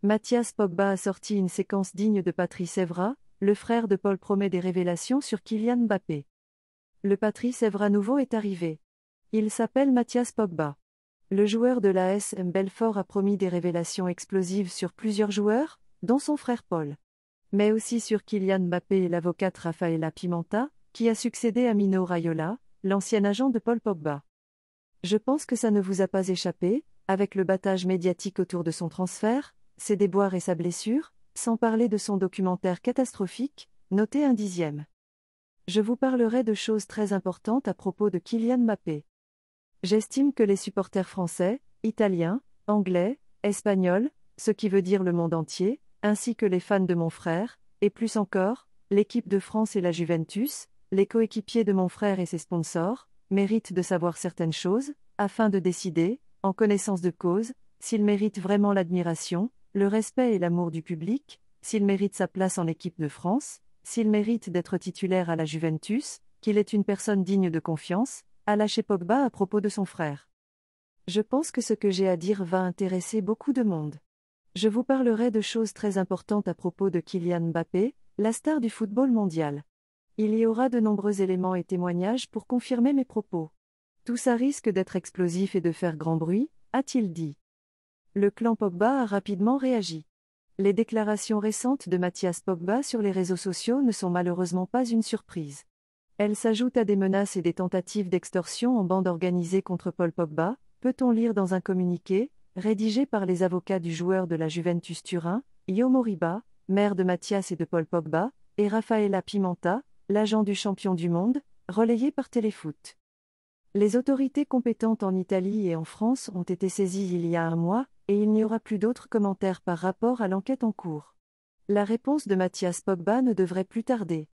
Mathias Pogba a sorti une séquence digne de Patrice Evra, le frère de Paul promet des révélations sur Kylian Mbappé. Le Patrice Evra nouveau est arrivé. Il s'appelle Mathias Pogba. Le joueur de l'AS Belfort a promis des révélations explosives sur plusieurs joueurs, dont son frère Paul. Mais aussi sur Kylian Mbappé et l'avocate Rafaela Pimenta, qui a succédé à Mino Raiola, l'ancien agent de Paul Pogba. Je pense que ça ne vous a pas échappé, avec le battage médiatique autour de son transfert, ses déboires et sa blessure, sans parler de son documentaire catastrophique, noté un 10e. Je vous parlerai de choses très importantes à propos de Kylian Mbappé. J'estime que les supporters français, italiens, anglais, espagnols, ce qui veut dire le monde entier, ainsi que les fans de mon frère, et plus encore, l'équipe de France et la Juventus, les coéquipiers de mon frère et ses sponsors, méritent de savoir certaines choses, afin de décider, en connaissance de cause, s'il mérite vraiment l'admiration, le respect et l'amour du public, s'il mérite sa place en équipe de France, s'il mérite d'être titulaire à la Juventus, qu'il est une personne digne de confiance, a lâché Pogba à propos de son frère. Je pense que ce que j'ai à dire va intéresser beaucoup de monde. Je vous parlerai de choses très importantes à propos de Kylian Mbappé, la star du football mondial. Il y aura de nombreux éléments et témoignages pour confirmer mes propos. Tout ça risque d'être explosif et de faire grand bruit, a-t-il dit. Le clan Pogba a rapidement réagi. Les déclarations récentes de Mathias Pogba sur les réseaux sociaux ne sont malheureusement pas une surprise. Elles s'ajoutent à des menaces et des tentatives d'extorsion en bande organisée contre Paul Pogba, peut-on lire dans un communiqué, rédigé par les avocats du joueur de la Juventus Turin, Io Moriba, mère de Mathias et de Paul Pogba, et Rafaela Pimenta, l'agent du champion du monde, relayé par Téléfoot. Les autorités compétentes en Italie et en France ont été saisies il y a un mois, et il n'y aura plus d'autres commentaires par rapport à l'enquête en cours. La réponse de Mathias Pogba ne devrait plus tarder.